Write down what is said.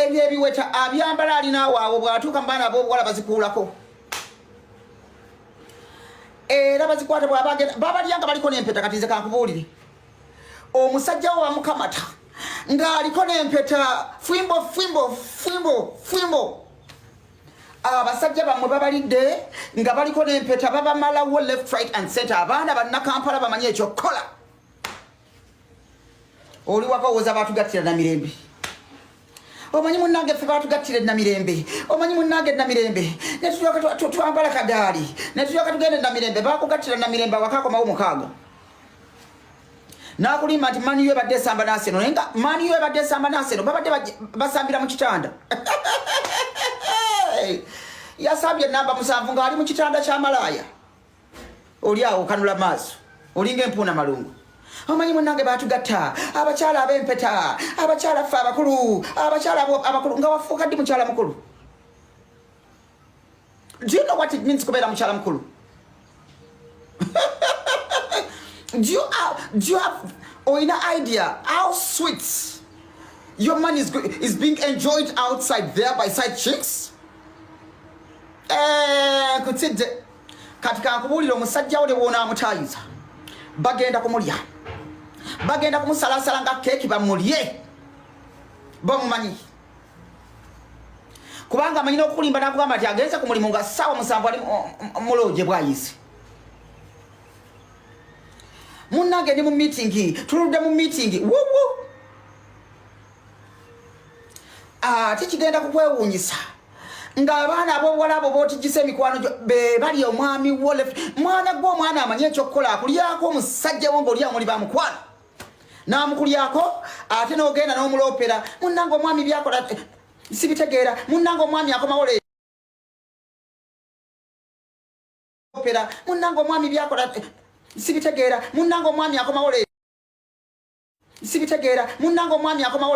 ebyebiweta abyambala alina waawo bwatuuka mu baana ab'obuwala bazikuulako era bazikwata babalyanga baliko n'empeta kati nze kankubuulire omusajja wo bamukamata ng'aliko n'empeta fimbo abasajja bamwe babalidde nga baliko n'empeta babamalawo left right and center abaana bannakampala bamanye ekyokukola oli waka owoza batugattira namirembe omanyi munnange ffe batugattira namirembe omanyi munnange namirembe netulyoka twambala kagaali netulyoka tugende namirembe bakugattira namirembe awakakomawo mukaaga nakulimba nti mani yo ebadde esamba n'aseno naye nga mani yo ebadde esamba n'aseno babadde basambira mu kitanda yasambye namba 7 ng'ali mu kitanda ky'amalaaya oli awo kanula maaso olinga empuuna malungu omanyi munnange batugatta abakyala ab'empeta abakyala ffe abakulu abakyala abakulu nga wafuuka ddi mukyala mukulu. Do you know what it means kubeera mukyala mukulu? Do you have oyina idea how sweet your man is being enjoyed outside there by side chicks? Kutidde kati kankubuulira omusajja wo ne wonaamutaayiza bagenda kumulya bagenda kumusalasala nga keeki bamulye bamumanyi kubanga amanyina okukulimba nakugamba nti agenze ku mulimu nga ssaawa 7 ali mulooje bwayise munnange ndi mu meeting tuludde mu meeting wuwu tikigenda kukwewuunyisa ng'abaana ab'obuwala abo bootigisa emikwano gyo be bali omwami wo mwana gw'omwana amanye ekyokukola akulyako omusajja wo ng'oli amuli bamukwano n'amukulyako ate n'ogenda n'omuloopera munnange omwami byakola sibitegeera munnange omwami akomawo leopera munnange omwami byakola sibitegeera munnange omwami akomawo sibitegeera munnange omwami akomawo